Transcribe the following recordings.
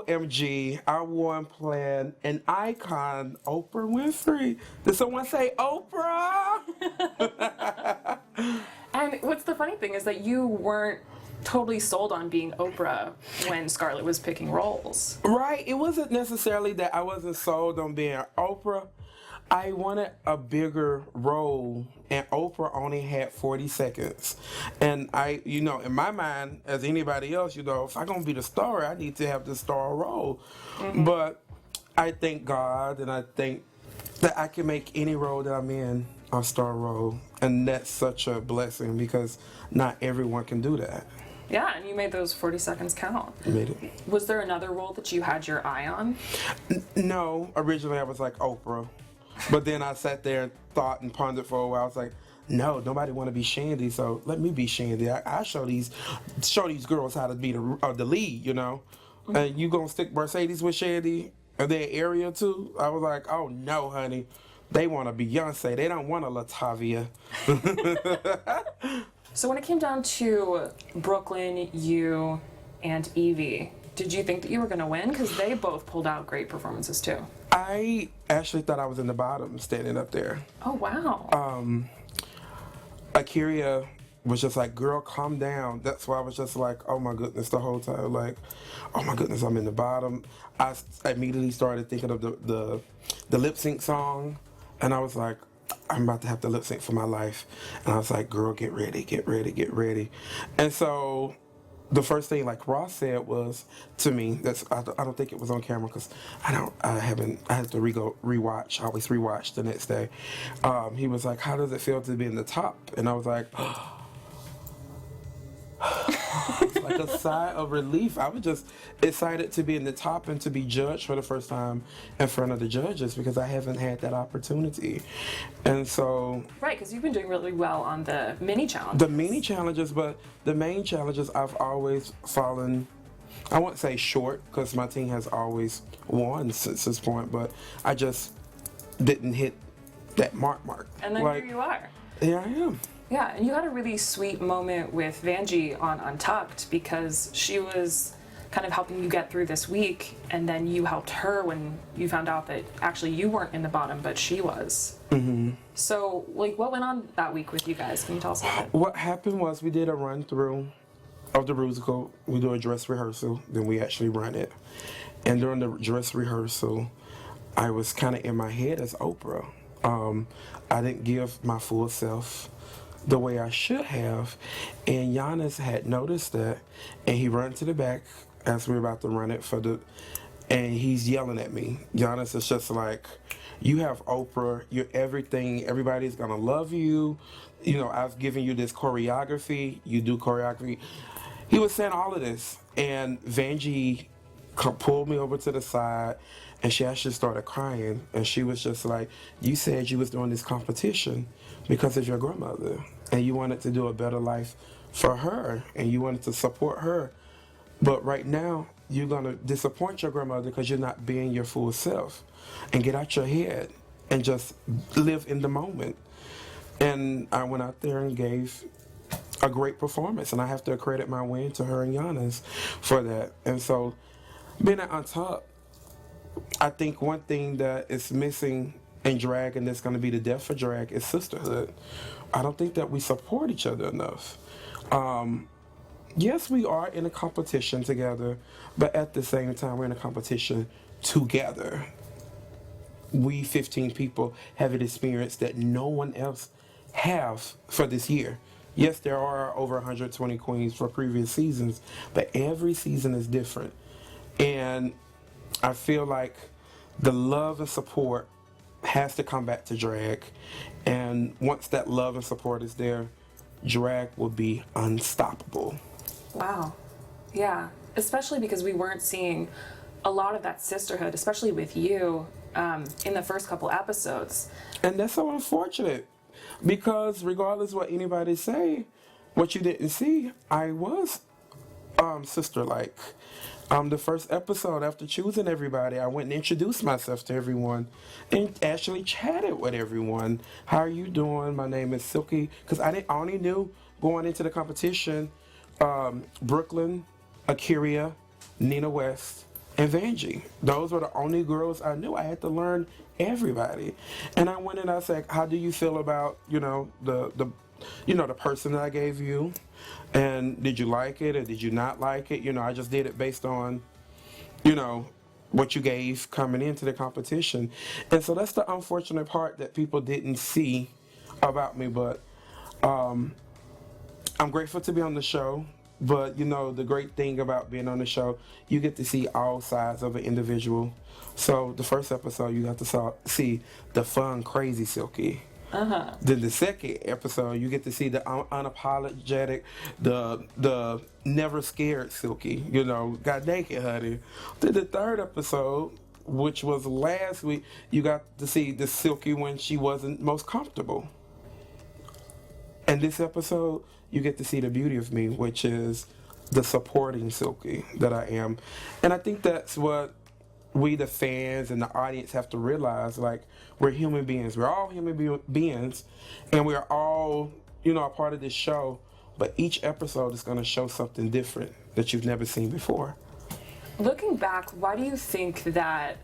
OMG, I won playing an icon, Oprah Winfrey. Did someone say Oprah? And what's the funny thing is that you weren't totally sold on being Oprah when Scarlett was picking roles. Right. It wasn't necessarily that I wasn't sold on being Oprah. I wanted a bigger role, and Oprah only had 40 seconds. And I, in my mind, as anybody else, if I'm going to be the star, I need to have the star role. Mm-hmm. But I thank God, and I think that I can make any role that I'm in a star role. And that's such a blessing because not everyone can do that. Yeah, and you made those 40 seconds count. I made it. Was there another role that you had your eye on? No. Originally, I was like Oprah. But then I sat there and thought and pondered for a while. I was like, no, nobody want to be Shandy, so let me be Shandy. I show these girls how to be the lead, Mm-hmm. And you gonna stick Mercedes with Shandy and then Ariel too? I was like, oh no, honey. They want a Beyonce. They don't want a Latavia. So when it came down to Brooklyn, you, and Evie, did you think that you were going to win? Because they both pulled out great performances too. I actually thought I was in the bottom standing up there. Oh, wow. Akira was just like, girl, calm down. That's why I was just like, oh my goodness, the whole time. Like, oh my goodness, I'm in the bottom. I immediately started thinking of the lip sync song. And I was like, I'm about to have to lip sync for my life. And I was like, girl, get ready, get ready, get ready. And so the first thing like Ross said was to me, I don't think it was on camera because I had to rewatch. I always rewatch the next day. He was like, how does it feel to be in the top? And I was like, like a sigh of relief. I was just excited to be in the top and to be judged for the first time in front of the judges because I haven't had that opportunity. And so... Right, because you've been doing really well on the mini challenges. The mini challenges, but the main challenges I've always fallen, I won't say short because my team has always won since this point, but I just didn't hit that mark. And then here you are. Here I am. Yeah, and you had a really sweet moment with Vangie on Untucked because she was kind of helping you get through this week, and then you helped her when you found out that actually you weren't in the bottom, but she was. Mm-hmm. So, what went on that week with you guys? Can you tell us about it? What happened was we did a run through of the musical. We do a dress rehearsal, then we actually run it. And during the dress rehearsal, I was kind of in my head as Oprah. I didn't give my full self the way I should have, and Giannis had noticed that, and he ran to the back as we were about to run it and he's yelling at me. Giannis is just like, you have Oprah, you're everything, everybody's gonna love you, I've given you this choreography, you do choreography. He was saying all of this, and Vangie pulled me over to the side, and she actually started crying, and she was just like, you said you was doing this competition because of your grandmother, and you wanted to do a better life for her, and you wanted to support her, but right now, you're going to disappoint your grandmother because you're not being your full self, and get out your head, and just live in the moment. And I went out there and gave a great performance, and I have to credit my win to her and Giannis for that. And so, being on top, I think one thing that is missing in drag, and that's going to be the death for drag, is sisterhood. I don't think that we support each other enough. Yes, we are in a competition together, but at the same time, we're in a competition together. We 15 people have an experience that no one else have for this year. Yes, there are over 120 queens for previous seasons, but every season is different. And I feel like the love and support has to come back to drag. And once that love and support is there, drag will be unstoppable. Wow. Yeah. Especially because we weren't seeing a lot of that sisterhood, especially with you, in the first couple episodes. And that's so unfortunate. Because regardless what anybody say, what you didn't see, I was sister-like. The first episode, after choosing everybody, I went and introduced myself to everyone and actually chatted with everyone. How are you doing? My name is Silky. Because I only knew going into the competition, Brooklyn, Akira, Nina West, and Vangie. Those were the only girls I knew. I had to learn everybody. And I went and I said, how do you feel about, the person that I gave you? And did you like it or did you not like it? I just did it based on, what you gave coming into the competition. And so that's the unfortunate part that people didn't see about me. But I'm grateful to be on the show. But, the great thing about being on the show, you get to see all sides of an individual. So the first episode, you got to see the fun, crazy Silky. Uh-huh. Then the second episode, you get to see the unapologetic, the never scared Silky. Got naked, honey. Then the third episode, which was last week, you got to see the Silky when she wasn't most comfortable. And this episode, you get to see the beauty of me, which is the supporting Silky that I am. And I think that's what we, the fans and the audience, have to realize. Like, we're human beings. We're all human beings, and we're all, a part of this show. But each episode is going to show something different that you've never seen before. Looking back, why do you think that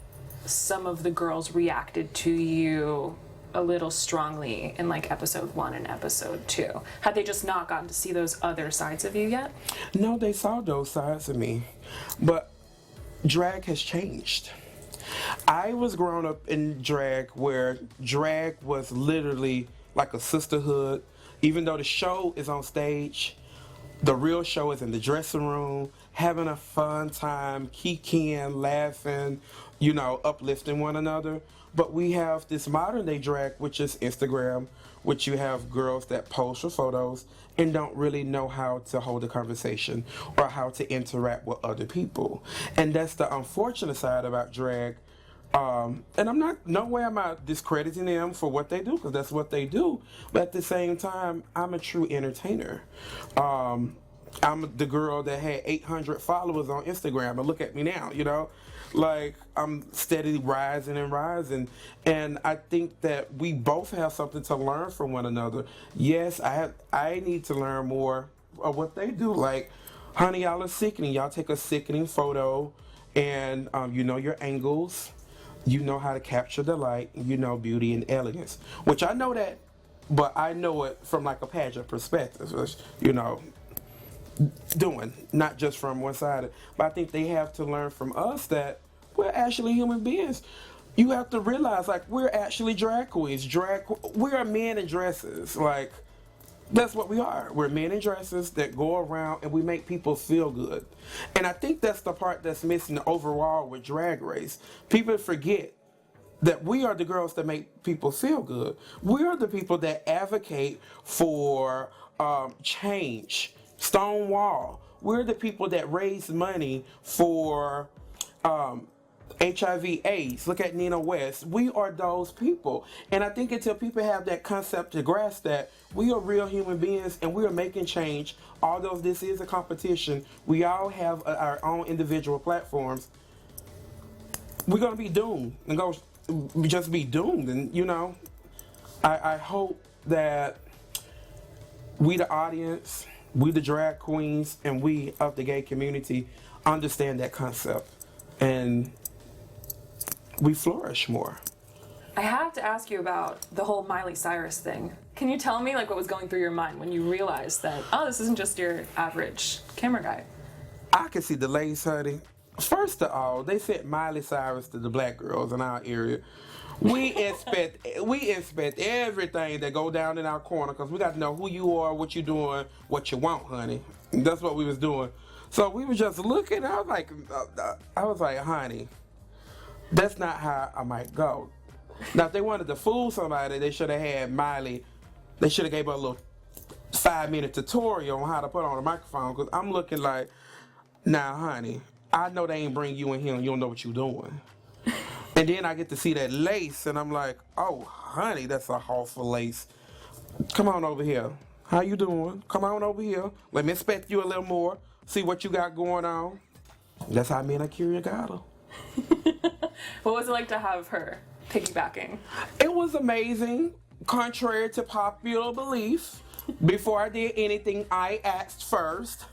some of the girls reacted to you a little strongly in like episode 1 and episode 2? Had they just not gotten to see those other sides of you yet? No, they saw those sides of me. But drag has changed. I was growing up in drag where drag was literally like a sisterhood. Even though the show is on stage, the real show is in the dressing room, having a fun time, kikiing, laughing, uplifting one another. But we have this modern day drag, which is Instagram, which you have girls that post for photos and don't really know how to hold a conversation or how to interact with other people. And that's the unfortunate side about drag. And no way am I discrediting them for what they do, because that's what they do. But at the same time, I'm a true entertainer. I'm the girl that had 800 followers on Instagram, and look at me now, Like, I'm steadily rising and rising. And I think that we both have something to learn from one another. Yes, I need to learn more of what they do. Like, honey, y'all are sickening. Y'all take a sickening photo, and your angles. You know how to capture the light. Beauty and elegance. Which I know that, but I know it from like a pageant perspective. Doing, not just from one side. But I think they have to learn from us that we're actually human beings. You have to realize, like, we're actually drag queens. We're men in dresses. Like, that's what we are. We're men in dresses that go around and we make people feel good. And I think that's the part that's missing overall with Drag Race. People forget that we are the girls that make people feel good. We are the people that advocate for change. Stonewall. We're the people that raise money for HIV/AIDS. Look at Nina West. We are those people. And I think until people have that concept to grasp that we are real human beings and we are making change, although this is a competition, we all have our own individual platforms, we're going to be doomed and just be doomed. And, I hope that we, the audience, we, the drag queens, and we of the gay community understand that concept. And we flourish more. I have to ask you about the whole Miley Cyrus thing. Can you tell me what was going through your mind when you realized that, this isn't just your average camera guy? I can see the lace, honey. First of all, they sent Miley Cyrus to the black girls in our area. We expect everything that go down in our corner, because we got to know who you are, what you doing, what you want, honey. And that's what we was doing. So we were just looking. I was like, honey, that's not how I might go. Now, if they wanted to fool somebody, they should have had Miley. They should have gave her a little 5-minute tutorial on how to put on a microphone. Because I'm looking like, now, honey, I know they ain't bring you in here and you don't know what you're doing. And then I get to see that lace, and I'm like, oh, honey, that's a awful lace. Come on over here. How you doing? Come on over here. Let me inspect you a little more. See what you got going on. That's how me and Akira got her. What was it like to have her piggybacking? It was amazing. Contrary to popular belief, before I did anything, I asked first.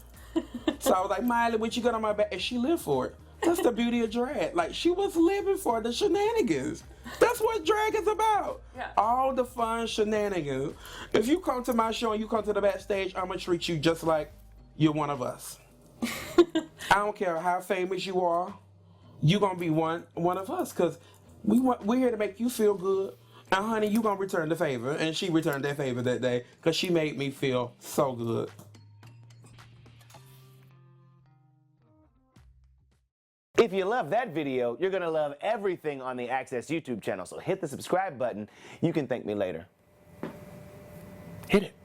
So I was like, Miley, what you got on my back? And she lived for it. That's the beauty of drag. Like, she was living for the shenanigans. That's what drag is about. Yeah. All the fun shenanigans. If you come to my show and you come to the backstage, I'm gonna treat you just like you're one of us. I don't care how famous you are. You're gonna be one of us, because we're here to make you feel good. Now, honey, you gonna return the favor. And she returned that favor that day because she made me feel so good. If you love that video, you're gonna love everything on the Access YouTube channel. So hit the subscribe button. You can thank me later. Hit it.